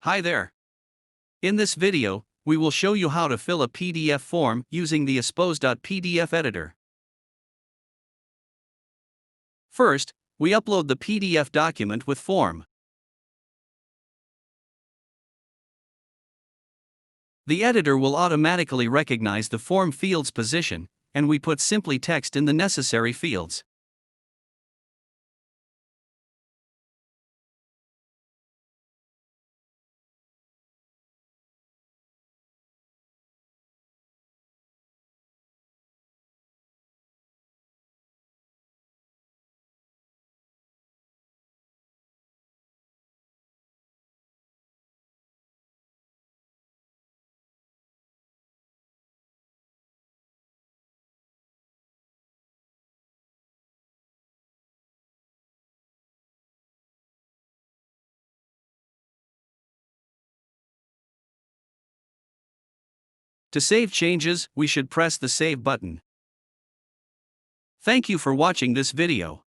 Hi there. In this video, we will show you how to fill a PDF form using the Aspose.PDF Editor. First, we upload the PDF document with form. The editor will automatically recognize the form field's position, and we put simply text in the necessary fields. To save changes, we should press the Save button. Thank you for watching this video.